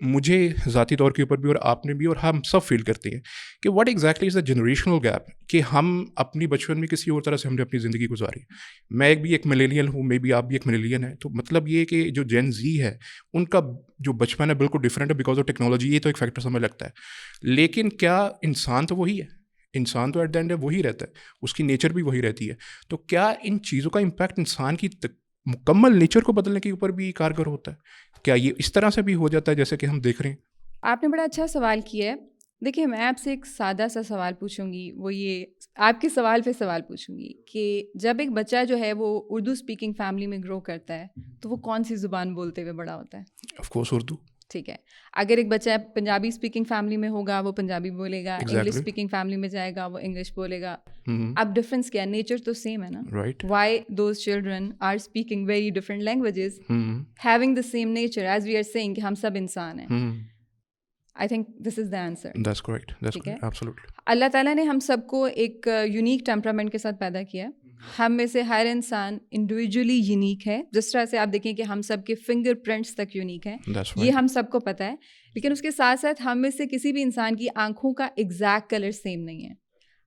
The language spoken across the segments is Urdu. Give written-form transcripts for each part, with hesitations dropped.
مجھے ذاتی طور کے اوپر بھی اور آپ نے بھی اور ہم سب فیل کرتے ہیں کہ what exactly is the generational gap کہ ہم اپنی بچپن میں کسی اور طرح سے ہم نے اپنی زندگی گزاری. میں بھی ایک ملیلین ہوں, میں بھی آپ بھی ایک ملیلین ہیں, تو مطلب یہ کہ جو جین زی ہے ان کا جو بچپن ہے بالکل ڈفرینٹ ہے بیکاز آف ٹیکنالوجی. یہ تو ایک فیکٹر ہمیں لگتا ہے, لیکن کیا انسان تو وہی ہے, انسان تو ایٹ دا اینڈ وہی رہتا ہے, اس کی نیچر بھی وہی رہتی ہے. تو کیا ان چیزوں کا امپیکٹ انسان کی مکمل نیچر کو بدلنے کے اوپر بھی کارگر ہوتا ہے؟ کیا یہ اس طرح سے بھی ہو جاتا ہے جیسے کہ ہم دیکھ رہے ہیں؟ آپ نے بڑا اچھا سوال کیا ہے. دیکھیے میں آپ سے ایک سادہ سا سوال پوچھوں گی, وہ یہ آپ کے سوال پہ سوال پوچھوں گی کہ جب ایک بچہ جو ہے وہ اردو اسپیکنگ فیملی میں گرو کرتا ہے تو وہ کون سی زبان بولتے ہوئے بڑا ہوتا ہے؟ Of course Urdu. ٹھیک ہے. اگر ایک بچہ پنجابی اسپیکنگ فیملی میں ہوگا وہ پنجابی بولے گا, انگلش اسپیکنگ فیملی میں جائے گا وہ انگلش بولے گا. اب ڈفرینس کیا ہے؟ نیچر تو سیم ہے نا. Why those children are speaking very different languages having the same nature as we are seeing کہ ہم سب انسان ہیں. I think this is the answer. That's correct. That's correct. Absolutely. اللہ تعالیٰ نے ہم سب کو ایک یونیک ٹیمپرامنٹ کے ساتھ پیدا کیا. ہم میں سے ہر انسان انڈیویجولی یونیک ہے. جس طرح سے آپ دیکھیں کہ ہم سب کے فنگر پرنٹس تک یونیک ہیں, یہ ہم سب کو پتہ ہے. لیکن اس کے ساتھ ساتھ ہم میں سے کسی بھی انسان کی آنکھوں کا ایگزیکٹ کلر سیم نہیں ہے.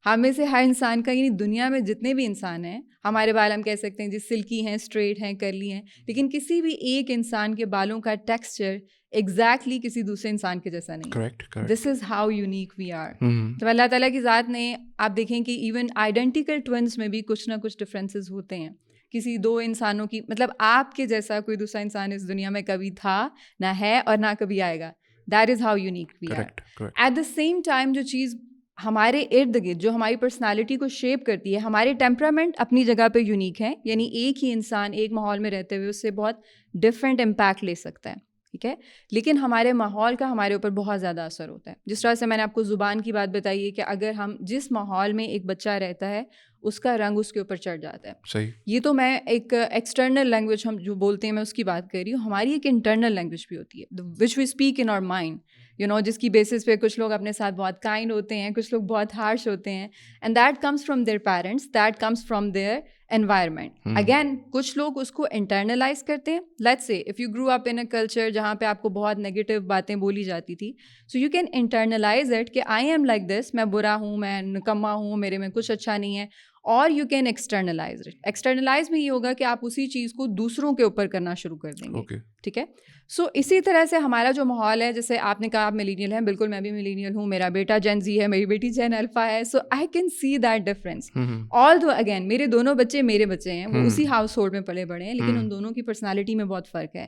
ہم میں سے ہر انسان کا, یعنی دنیا میں جتنے بھی انسان ہیں, ہمارے بال ہم کہہ سکتے ہیں جی سلکی ہیں, اسٹریٹ ہیں, کرلی ہیں, لیکن کسی بھی ایک انسان کے بالوں کا ٹیکسچر ایگزیکٹلی کسی دوسرے انسان کے جیسا نہیں. Correct. This is how unique we are. تو اللہ تعالیٰ کی ذات نے, آپ دیکھیں کہ ایون آئیڈینٹیکل ٹوئنس میں بھی کچھ نہ کچھ ڈفرینسز ہوتے ہیں. کسی دو انسانوں کی, مطلب آپ کے جیسا کوئی دوسرا انسان اس دنیا میں کبھی تھا نہ ہے اور نہ کبھی آئے گا. That is how unique we are. At the same time جو چیز ہمارے ارد گرد جو ہماری پرسنالٹی کو شیپ کرتی ہے, ہمارے ٹیمپرامنٹ اپنی جگہ پہ یونیک ہے. یعنی ایک ہی انسان ایک ماحول میں رہتے ہوئے اس سے بہت ڈفرینٹ امپیکٹ لے سکتا ہے, ٹھیک ہے. لیکن ہمارے ماحول کا ہمارے اوپر بہت زیادہ اثر ہوتا ہے. جس طرح سے میں نے آپ کو زبان کی بات بتائی ہے کہ اگر ہم جس ماحول میں ایک بچہ رہتا ہے اس کا رنگ اس کے اوپر چڑھ جاتا ہے. صحیح. یہ تو میں ایک ایکسٹرنل لینگویج ہم جو بولتے ہیں میں اس کی بات کر رہی ہوں. ہماری ایک انٹرنل لینگویج بھی ہوتی ہے which we speak in our mind, you know, جس کی بیسس پہ کچھ لوگ اپنے ساتھ بہت کائنڈ ہوتے ہیں, کچھ لوگ بہت ہارش ہوتے ہیں. And that comes from their parents, that comes from their environment. Again کچھ لوگ اس کو انٹرنلائز کرتے ہیں. Let's say if you grow up in a culture جہاں پہ آپ کو بہت نیگیٹو باتیں بولی جاتی تھی, so you can internalise it کہ آئی ایم لائک دس, میں برا ہوں, میں نکما ہوں, میرے میں کچھ اچھا نہیں ہے. اور you can externalise it. Externalise میں یہ ہوگا کہ آپ اسی چیز کو دوسروں کے اوپر کرنا شروع کر دیں گے, ٹھیک ہے. سو اسی طرح سے ہمارا جو ماحول ہے, جیسے آپ نے کہا آپ ملینیل ہیں, بالکل میں بھی ملینیل ہوں, میرا بیٹا جین زی ہے, میری بیٹی جین الفا ہے. So I can see that difference. Although again میرے دونوں بچے میرے بچے ہیں, وہ اسی ہاؤس ہولڈ میں پلے بڑے ہیں, لیکن ان دونوں کی پرسنالٹی میں بہت فرق ہے.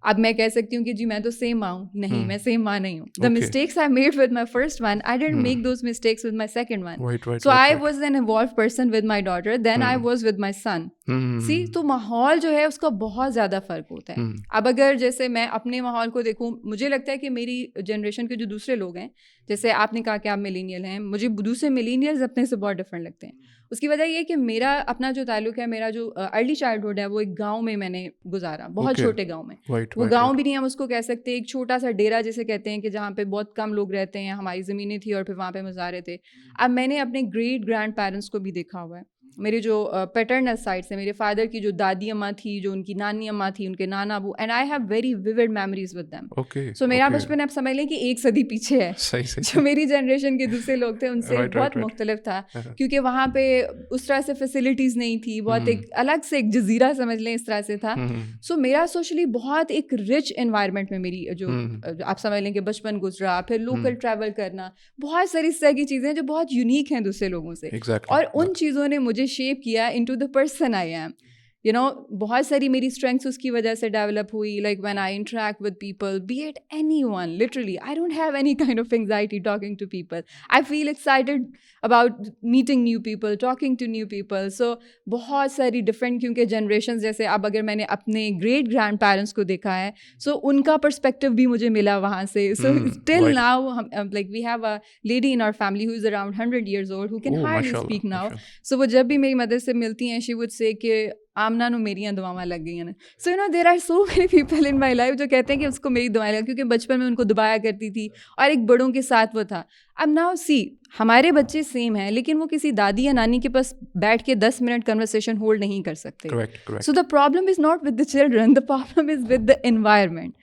اب میں کہہ سکتی ہوں کہ جی میں تو سیم ماں ہوں, نہیں, میں سیم ماں نہیں ہوں. The mistakes I made with my first one, I didn't make those mistakes with my second one. So I was an evolved person with my daughter then I was with my son. See, تو ماحول جو ہے اس کا بہت زیادہ فرق ہوتا ہے. اب اگر جیسے میں اپنے ماحول کو دیکھوں, مجھے لگتا ہے کہ میری جنریشن کے جو دوسرے لوگ ہیں, جیسے آپ نے کہا کہ آپ ملینیل ہیں, مجھے دوسرے ملینیلز اپنے سے بہت ڈفرینٹ لگتے ہیں. اس کی وجہ یہ کہ میرا اپنا جو تعلق ہے, میرا جو ارلی چائلڈہڈ ہے وہ ایک گاؤں میں میں نے گزارا, بہت چھوٹے گاؤں میں. وہ گاؤں بھی نہیں ہم اس کو کہہ سکتے, ایک چھوٹا سا ڈیرا جسے کہتے ہیں کہ جہاں پہ بہت کم لوگ رہتے ہیں, ہماری زمینیں تھی اور پھر وہاں پہ مزارے تھے. اب میں نے اپنے گریٹ گرینڈ پیرنٹس کو بھی دیکھا ہوا ہے. میرے جو پیٹرنل سائڈ سے میرے فادر کی جو دادی اماں تھی, جو ان کی نانی اماں تھی, ان کے نانا ابو, and I have very vivid memories with them. So میرا بچپن آپ سمجھ لیں کہ ایک صدی پیچھے ہے. جو میری جنریشن کے دوسرے لوگ تھے ان سے بہت مختلف تھا, کیونکہ وہاں پہ اس طرح سے فیسلٹیز نہیں تھی, بہت ایک الگ سے ایک جزیرہ سمجھ لیں اس طرح سے تھا. سو میرا سوشلی بہت ایک رچ انوائرمنٹ میں میری جو آپ سمجھ لیں کہ بچپن گزرا, پھر لوکل ٹریول کرنا, بہت ساری اس طرح کی چیزیں جو بہت یونیک ہیں دوسرے لوگوں سے, اور ان چیزوں نے مجھے شیپ کیا into the person I am. You know, بہت ساری میری اسٹرینگس اس کی وجہ سے ڈیولپ ہوئی. Like when I interact with people, be it anyone, literally I don't have any kind of anxiety talking to people. I feel excited about meeting new people, talking to new people. So بہت ساری ڈفرینٹ, کیونکہ جنریشنز جیسے اب اگر میں نے اپنے گریٹ گرینڈ پیرنٹس کو دیکھا ہے, سو ان کا پرسپیکٹیو بھی مجھے ملا وہاں سے. So till now like we have a lady in our family who is around 100 years old who can hardly speak now. So وہ جب بھی میری مدر سے ملتی ہیں, شی وڈ سے کہ آمنا نو میریاں دعاواں لگ گئی ہیں. So you know there are so many people in my life جو کہتے ہیں کہ اس کو میری دعائیں لگی, کیونکہ بچپن میں ان کو دبایا کرتی تھی اور ایک بڑوں کے ساتھ وہ تھا. اب ناؤ سی, ہمارے بچے سیم ہیں, لیکن وہ کسی دادی یا نانی کے پاس بیٹھ کے 10 منٹ کنورسیشن ہولڈ نہیں کر سکتے. So the problem is not with the children, the problem is with the environment.